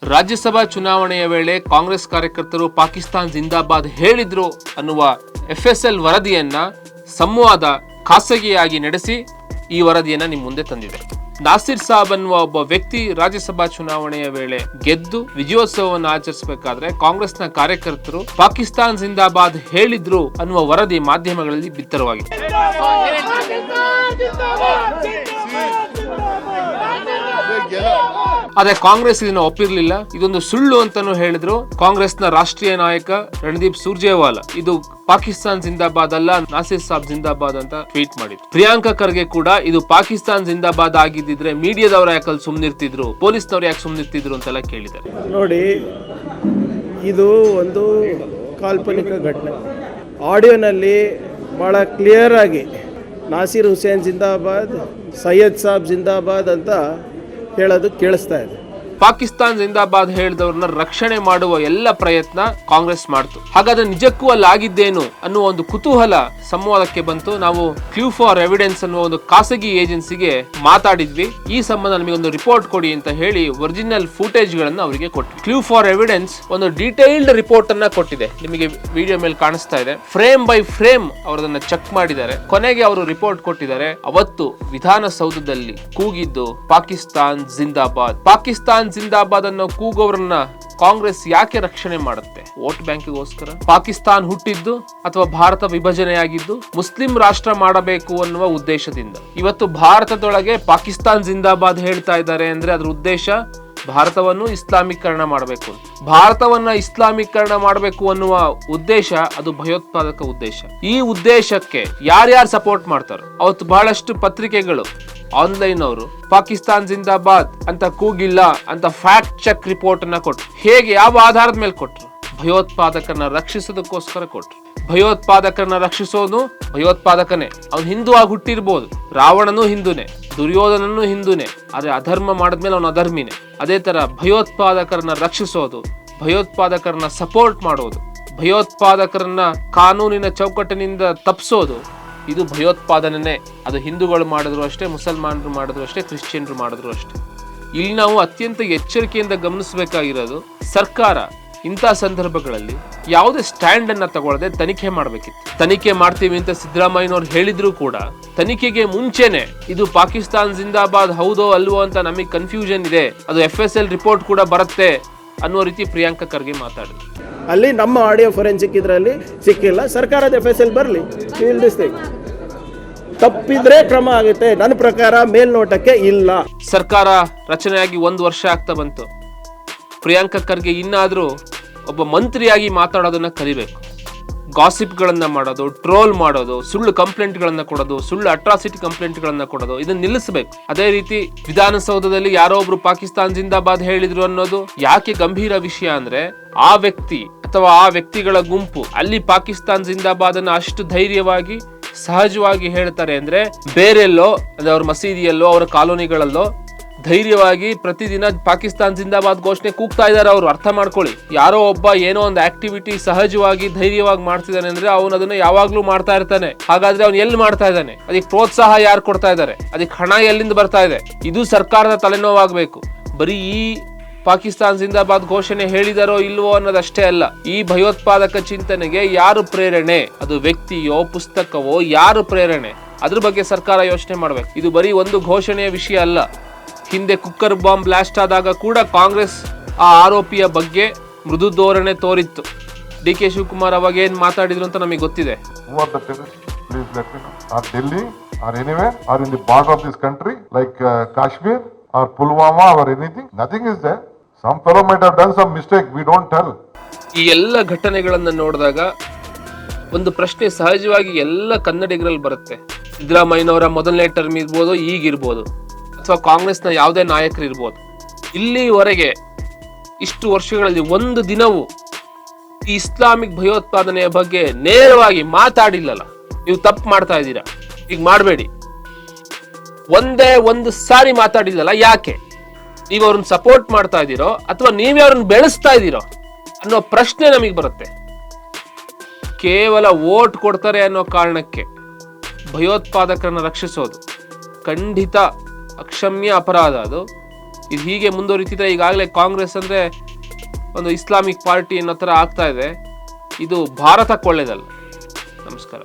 ರಾಜ್ಯಸಭಾ ಚುನಾವಣೆಯ ವೇಳೆ ಕಾಂಗ್ರೆಸ್ ಕಾರ್ಯಕರ್ತರು ಪಾಕಿಸ್ತಾನ್ ಜಿಂದಾಬಾದ್ ಹೇಳಿದ್ರು ಅನ್ನುವ FSL ವರದಿಯನ್ನ ಸಂವಾದ ಖಾಸಗಿಯಾಗಿ ನಡೆಸಿ ಈ ವರದಿಯನ್ನ ನಿಮ್ಮ ಮುಂದೆ ತಂದಿದೆ. ನಾಸಿರ್ ಸಾಬ್ ಅನ್ನುವ ಒಬ್ಬ ವ್ಯಕ್ತಿ ರಾಜ್ಯಸಭಾ ಚುನಾವಣೆಯ ವೇಳೆ ಗೆದ್ದು ವಿಜಯೋತ್ಸವವನ್ನು ಆಚರಿಸಬೇಕಾದ್ರೆ ಕಾಂಗ್ರೆಸ್ನ ಕಾರ್ಯಕರ್ತರು ಪಾಕಿಸ್ತಾನ್ ಜಿಂದಾಬಾದ್ ಹೇಳಿದ್ರು ಅನ್ನುವ ವರದಿ ಮಾಧ್ಯಮಗಳಲ್ಲಿ ಬಿತ್ತರವಾಗಿದೆ. ಆದ್ರೆ ಕಾಂಗ್ರೆಸ್ ಇದನ್ನು ಒಪ್ಪಿರಲಿಲ್ಲ. ಇದೊಂದು ಸುಳ್ಳು ಅಂತಾನು ಹೇಳಿದ್ರು ಕಾಂಗ್ರೆಸ್ನ ರಾಷ್ಟ್ರೀಯ ನಾಯಕ ರಣದೀಪ್ ಸುರ್ಜೇವಾಲಾ. ಇದು ಪಾಕಿಸ್ತಾನ್ ಜಿಂದಾಬಾದ್ ಅಲ್ಲ, ನಾಸಿರ್ ಸಾಬ್ ಜಿಂದಾಬಾದ್ ಅಂತ ಟ್ವೀಟ್ ಮಾಡಿದ್ರು. ಪ್ರಿಯಾಂಕಾ ಖರ್ಗೆ ಕೂಡ ಇದು ಪಾಕಿಸ್ತಾನ್ ಜಿಂದಾಬಾದ್ ಆಗಿದ್ದಿದ್ರೆ ಮೀಡಿಯಾದವರು ಯಾಕಲ್ಲಿ ಸುಮ್ನಿರ್ತಿದ್ರು, ಪೊಲೀಸ್ನವ್ರು ಯಾಕೆ ಸುಮ್ನಿರ್ತಿದ್ರು ಅಂತೆಲ್ಲ ಕೇಳಿದ್ದಾರೆ. ನೋಡಿ, ಇದು ಒಂದು ಕಾಲ್ಪನಿಕ ಘಟನೆ. ಆಡಿಯೋನಲ್ಲಿ ಭಾಳ ಕ್ಲಿಯರ್ ಆಗಿ ನಾಸಿರ್ ಹುಸೇನ್ ಜಿಂದಾಬಾದ್, ಸೈಯದ್ ಸಾಬ್ ಜಿಂದಾಬಾದ್ ಅಂತ ಹೇಳೋದು ಕೇಳಿಸ್ತಾ ಇದೆ. ಪಾಕಿಸ್ತಾನ್ ಜಿಂದಾಬಾದ್ ಹೇಳಿದವ್ರನ್ನ ರಕ್ಷಣೆ ಮಾಡುವ ಎಲ್ಲ ಪ್ರಯತ್ನ ಕಾಂಗ್ರೆಸ್ ಮಾಡ್ತು. ಹಾಗಾದ್ರೆ ನಿಜಕ್ಕೂ ಅಲ್ಲಿ ಆಗಿದ್ದೇನು ಅನ್ನುವ ಒಂದು ಕುತೂಹಲ ಸಂವಾದಕ್ಕೆ ಬಂತು. ನಾವು ಕ್ಲೂ ಫಾರ್ ಎವಿಡೆನ್ಸ್ ಅನ್ನುವ ಒಂದು ಖಾಸಗಿ ಏಜೆನ್ಸಿಗೆ ಮಾತಾಡಿದ್ವಿ. ಈ ಸಂಬಂಧ ನಮಗೊಂದು ರಿಪೋರ್ಟ್ ಕೊಡಿ ಅಂತ ಹೇಳಿ ಒರಿಜಿನಲ್ ಫುಟೇಜ್ ಗಳನ್ನ ಅವರಿಗೆ ಕೊಟ್ವಿ. ಕ್ಲೂ ಫಾರ್ ಎವಿಡೆನ್ಸ್ ಒಂದು ಡೀಟೇಲ್ಡ್ ರಿಪೋರ್ಟ್ ಅನ್ನ ಕೊಟ್ಟಿದೆ. ನಿಮಗೆ ವಿಡಿಯೋ ಮೇಲೆ ಕಾಣಿಸ್ತಾ ಇದೆ. ಫ್ರೇಮ್ ಬೈ ಫ್ರೇಮ್ ಅವರದನ್ನ ಚೆಕ್ ಮಾಡಿದ್ದಾರೆ. ಕೊನೆಗೆ ಅವರು ರಿಪೋರ್ಟ್ ಕೊಟ್ಟಿದ್ದಾರೆ. ಅವತ್ತು ವಿಧಾನಸೌಧದಲ್ಲಿ ಕೂಗಿದ್ದು ಪಾಕಿಸ್ತಾನ್ ಜಿಂದಾಬಾದ್. ಪಾಕಿಸ್ತಾನ್ ಜಿಂದಾಬಾದ್ ಅನ್ನೋ ಕೂಗೋರನ್ನ ಕಾಂಗ್ರೆಸ್ ಯಾಕೆ ರಕ್ಷಣೆ ಮಾಡುತ್ತೆ? ವೋಟ್ ಬ್ಯಾಂಕ್ಗೋಸ್ಕರ. ಪಾಕಿಸ್ತಾನ್ ಹುಟ್ಟಿದ್ದು ಅಥವಾ ಭಾರತ ವಿಭಜನೆಯಾಗಿದ್ದು ಮುಸ್ಲಿಂ ರಾಷ್ಟ್ರ ಮಾಡಬೇಕು ಅನ್ನುವ ಉದ್ದೇಶದಿಂದ. ಇವತ್ತು ಭಾರತದೊಳಗೆ ಪಾಕಿಸ್ತಾನ್ ಜಿಂದಾಬಾದ್ ಹೇಳ್ತಾ ಇದ್ದಾರೆ ಅಂದ್ರೆ ಅದ್ರ ಉದ್ದೇಶ ಭಾರತವನ್ನು ಇಸ್ಲಾಮೀಕರಣ ಮಾಡಬೇಕು. ಭಾರತವನ್ನ ಇಸ್ಲಾಮೀಕರಣ ಮಾಡಬೇಕು ಅನ್ನುವ ಉದ್ದೇಶ ಅದು ಭಯೋತ್ಪಾದಕ ಉದ್ದೇಶ. ಈ ಉದ್ದೇಶಕ್ಕೆ ಯಾರ್ಯಾರು ಸಪೋರ್ಟ್ ಮಾಡ್ತಾರೆ? ಅವತ್ತು ಬಹಳಷ್ಟು ಪತ್ರಿಕೆಗಳು ಆನ್ಲೈನ್ ಅವರು ಪಾಕಿಸ್ತಾನ್ ಜಿಂದಾಬಾದ್ ಅಂತ ಕೂಗಿಲ್ಲ ಅಂತ ಫ್ಯಾಕ್ಟ್ ಚೆಕ್ ರಿಪೋರ್ಟ್ ಅನ್ನ ಕೊಟ್ರು. ಹೇಗೆ, ಯಾವ ಆಧಾರದ ಮೇಲೆ ಕೊಟ್ರು? ಭಯೋತ್ಪಾದಕರನ್ನ ರಕ್ಷಿಸೋದಕ್ಕೋಸ್ಕರ ಕೊಟ್ರು. ಭಯೋತ್ಪಾದಕರನ್ನ ರಕ್ಷಿಸೋದು ಭಯೋತ್ಪಾದಕನೇ. ಅವ್ನು ಹಿಂದೂ ಆಗಿ ಹುಟ್ಟಿರ್ಬೋದು. ರಾವಣನೂ ಹಿಂದೂನೇ, ದುರ್ಯೋಧನನು ಹಿಂದೂನೇ. ಆದ್ರೆ ಅಧರ್ಮ ಮಾಡಿದ್ಮೇಲೆ ಅವನು ಅಧರ್ಮಿನೇ. ಅದೇ ತರ ಭಯೋತ್ಪಾದಕರನ್ನ ರಕ್ಷಿಸೋದು, ಭಯೋತ್ಪಾದಕರನ್ನ ಸಪೋರ್ಟ್ ಮಾಡೋದು, ಭಯೋತ್ಪಾದಕರನ್ನ ಕಾನೂನಿನ ಚೌಕಟ್ಟಿನಿಂದ ತಪ್ಪಿಸೋದು, ಇದು ಭಯೋತ್ಪಾದನೆ. ಅದು ಹಿಂದೂಗಳು ಮಾಡಿದ್ರು ಅಷ್ಟೇ, ಮುಸಲ್ಮಾನರು ಮಾಡಿದ್ರು ಅಷ್ಟೇ, ಕ್ರಿಶ್ಚಿಯನ್ರು ಮಾಡಿದ್ರು ಅಷ್ಟೇ. ಇಲ್ಲಿ ನಾವು ಅತ್ಯಂತ ಎಚ್ಚರಿಕೆಯಿಂದ ಗಮನಿಸಬೇಕಾಗಿರೋದು, ಸರ್ಕಾರ ಇಂಥ ಸಂದರ್ಭಗಳಲ್ಲಿ ಯಾವುದೇ ಸ್ಟ್ಯಾಂಡ್ ಅನ್ನ ತಗೊಳ್ಳದೆ ತನಿಖೆ ಮಾಡಬೇಕಿತ್ತು. ತನಿಖೆ ಮಾಡ್ತೀವಿ ಅಂತ ಸಿದ್ದರಾಮಯ್ಯನವ್ರು ಹೇಳಿದ್ರು ಕೂಡ ತನಿಖೆಗೆ ಮುಂಚೆನೆ ಇದು ಪಾಕಿಸ್ತಾನ್ ಜಿಂದಾಬಾದ್ ಹೌದೋ ಅಲ್ವೋ ಅಂತ ನಮಗೆ ಕನ್ಫ್ಯೂಷನ್ ಇದೆ, ಅದು FSL ರಿಪೋರ್ಟ್ ಕೂಡ ಬರುತ್ತೆ ಅನ್ನುವ ರೀತಿ ಪ್ರಿಯಾಂಕಾ ಖರ್ಗೆ ಮಾತಾಡಿದ್ರು. ಅಲ್ಲಿ ನಮ್ಮ ಆಡಿಯೋ ಫೊರೆನ್ಸಿಕ್ ಇದರಲ್ಲಿ ಸಿಕ್ಕಿಲ್ಲ. ಸರ್ಕಾರದ FSL ಬರಲಿ, ತಪ್ಪಿದ್ರೆ ಕ್ರಮ ಆಗುತ್ತೆ. ನನ್ನ ಪ್ರಕಾರ ಮೇಲ್ನೋಟಕ್ಕೆ ಇಲ್ಲ. ಸರ್ಕಾರ ರಚನೆಯಾಗಿ 1 ವರ್ಷ ಆಗ್ತಾ ಬಂತು. ಪ್ರಿಯಾಂಕಾ ಖರ್ಗೆ ಇನ್ನಾದ್ರೂ ಒಬ್ಬ ಮಂತ್ರಿಯಾಗಿ ಮಾತಾಡೋದನ್ನ ಕಲಿಬೇಕು. ಗಾಸಿಪ್ಗಳನ್ನ ಮಾಡೋದು, ಟ್ರೋಲ್ ಮಾಡೋದು, ಸುಳ್ಳು ಕಂಪ್ಲೇಂಟ್ಗಳನ್ನ ಕೊಡೋದು, ಸುಳ್ಳು ಅಟ್ರಾಸಿಟಿ ಕಂಪ್ಲೇಂಟ್ಗಳನ್ನ ಕೊಡೋದು, ಇದನ್ನ ನಿಲ್ಲಿಸಬೇಕು. ಅದೇ ರೀತಿ ವಿಧಾನಸೌಧದಲ್ಲಿ ಯಾರೋ ಒಬ್ರು ಪಾಕಿಸ್ತಾನ್ ಜಿಂದಾಬಾದ್ ಹೇಳಿದ್ರು ಅನ್ನೋದು ಯಾಕೆ ಗಂಭೀರ ವಿಷಯ ಅಂದ್ರೆ, ಆ ವ್ಯಕ್ತಿ ಅಥವಾ ಆ ವ್ಯಕ್ತಿಗಳ ಗುಂಪು ಅಲ್ಲಿ ಪಾಕಿಸ್ತಾನ್ ಜಿಂದಾಬಾದ್ ಅನ್ನ ಅಷ್ಟು ಧೈರ್ಯವಾಗಿ ಸಹಜವಾಗಿ ಹೇಳ್ತಾರೆ ಅಂದ್ರೆ, ಬೇರೆಲ್ಲೋ ಅಂದ್ರೆ ಅವ್ರ ಮಸೀದಿಯಲ್ಲೋ ಅವರ ಕಾಲೋನಿಗಳಲ್ಲೋ ಧೈರ್ಯವಾಗಿ ಪ್ರತಿದಿನ ಪಾಕಿಸ್ತಾನ್ ಜಿಂದಾಬಾದ್ ಘೋಷಣೆ ಕೂಗ್ತಾ ಇದ್ದಾರೆ. ಅವರು ಅರ್ಥ ಮಾಡ್ಕೊಳ್ಳಿ. ಯಾರೋ ಒಬ್ಬ ಏನೋ ಒಂದು ಆಕ್ಟಿವಿಟಿ ಸಹಜವಾಗಿ ಧೈರ್ಯವಾಗಿ ಮಾಡ್ತಿದ್ದಾನೆ ಅಂದ್ರೆ ಅವನು ಅದನ್ನ ಯಾವಾಗ್ಲೂ ಮಾಡ್ತಾ ಇರ್ತಾನೆ. ಹಾಗಾದ್ರೆ ಅವ್ನು ಎಲ್ಲಿ ಮಾಡ್ತಾ ಇದ್ದಾನೆ? ಅದಕ್ಕೆ ಪ್ರೋತ್ಸಾಹ ಯಾರು ಕೊಡ್ತಾ ಇದ್ದಾರೆ? ಅದಕ್ಕೆ ಹಣ ಎಲ್ಲಿಂದ ಬರ್ತಾ ಇದೆ? ಇದು ಸರ್ಕಾರದ ತಲೆನೋವಾಗಬೇಕು. ಬರೀ ಈ ಪಾಕಿಸ್ತಾನ್ ಜಿಂದಾಬಾದ್ ಘೋಷಣೆ ಹೇಳಿದಾರೋ ಇಲ್ವೋ ಅನ್ನೋದಷ್ಟೇ ಅಲ್ಲ, ಈ ಭಯೋತ್ಪಾದಕ ಚಿಂತನೆಗೆ ಯಾರು ಪ್ರೇರಣೆ? ಅದು ವ್ಯಕ್ತಿಯೋ ಪುಸ್ತಕವೋ, ಯಾರು ಪ್ರೇರಣೆ? ಅದ್ರ ಬಗ್ಗೆ ಸರ್ಕಾರ ಯೋಚನೆ ಮಾಡ್ಬೇಕು. ಇದು ಬರೀ ಒಂದು ಘೋಷಣೆಯ ವಿಷಯ ಅಲ್ಲ. ಹಿಂದೆ ಕುಕ್ಕರ್ ಬಾಂಬ್ ಬ್ಲಾಸ್ಟ್ ಆದಾಗ ಕೂಡ ಕಾಂಗ್ರೆಸ್ ಆ ಆರೋಪಿಯ ಬಗ್ಗೆ ಮೃದು ಧೋರಣೆ ತೋರಿತ್ತು. DK ಶಿವಕುಮಾರ್ ಅವಾಗ ಏನ್ ಮಾತಾಡಿದ್ರು ಅಂತ ನಮಗೆ ಗೊತ್ತಿದೆ. Delhi or anywhere or in the border of this country like Kashmir or Pulwama or anything, nothing is there. Some fellow might have done some mistake, we don't tell. ಈ ಎಲ್ಲ ಘಟನೆಗಳನ್ನ ನೋಡಿದಾಗ ಒಂದು ಪ್ರಶ್ನೆ ಸಹಜವಾಗಿ ಎಲ್ಲ ಕನ್ನಡಿಗರಲ್ಲಿ ಬರುತ್ತೆ. ಸಿದ್ದರಾಮಯ್ಯನವರ ಮೊದಲನೇ ಟರ್ಮ್ ಇರ್ಬೋದು, ಈಗಿರ್ಬೋದು, ಅಥವಾ ಕಾಂಗ್ರೆಸ್ನ ಯಾವುದೇ ನಾಯಕರು ಇರ್ಬೋದು, ಇಲ್ಲಿವರೆಗೆ ಇಷ್ಟು ವರ್ಷಗಳಲ್ಲಿ ಒಂದು ದಿನವೂ ಈ ಇಸ್ಲಾಮಿಕ್ ಭಯೋತ್ಪಾದನೆಯ ಬಗ್ಗೆ ನೇರವಾಗಿ ಮಾತಾಡಿಲ್ಲಲ್ಲ. ನೀವು ತಪ್ಪು ಮಾಡ್ತಾ ಇದ್ದೀರಾ, ಈಗ ಮಾಡಬೇಡಿ, ಒಂದೇ ಒಂದು ಸಾರಿ ಮಾತಾಡಿಲ್ಲಲ್ಲ. ಯಾಕೆ? ನೀವು ಅವ್ರನ್ನ ಸಪೋರ್ಟ್ ಮಾಡ್ತಾ ಇದ್ದೀರೋ ಅಥವಾ ನೀವೇ ಅವ್ರನ್ನ ಬೆಳೆಸ್ತಾ ಇದ್ದೀರೋ ಅನ್ನೋ ಪ್ರಶ್ನೆ ನಮಗೆ ಬರುತ್ತೆ. ಕೇವಲ ವೋಟ್ ಕೊಡ್ತಾರೆ ಅನ್ನೋ ಕಾರಣಕ್ಕೆ ಭಯೋತ್ಪಾದಕರನ್ನ ರಕ್ಷಿಸೋದು ಖಂಡಿತ ಅಕ್ಷಮ್ಯ ಅಪರಾಧ. ಅದು ಇದು ಹೀಗೆ ಮುಂದುವರಿತಿದ್ರೆ ಈಗಾಗಲೇ ಕಾಂಗ್ರೆಸ್ ಅಂದರೆ ಒಂದು ಇಸ್ಲಾಮಿಕ್ ಪಾರ್ಟಿ ಅನ್ನೋ ಥರ ಆಗ್ತಾ ಇದೆ. ಇದು ಭಾರತಕ್ಕೆ ಒಳ್ಳೆಯದಲ್ಲ. ನಮಸ್ಕಾರ.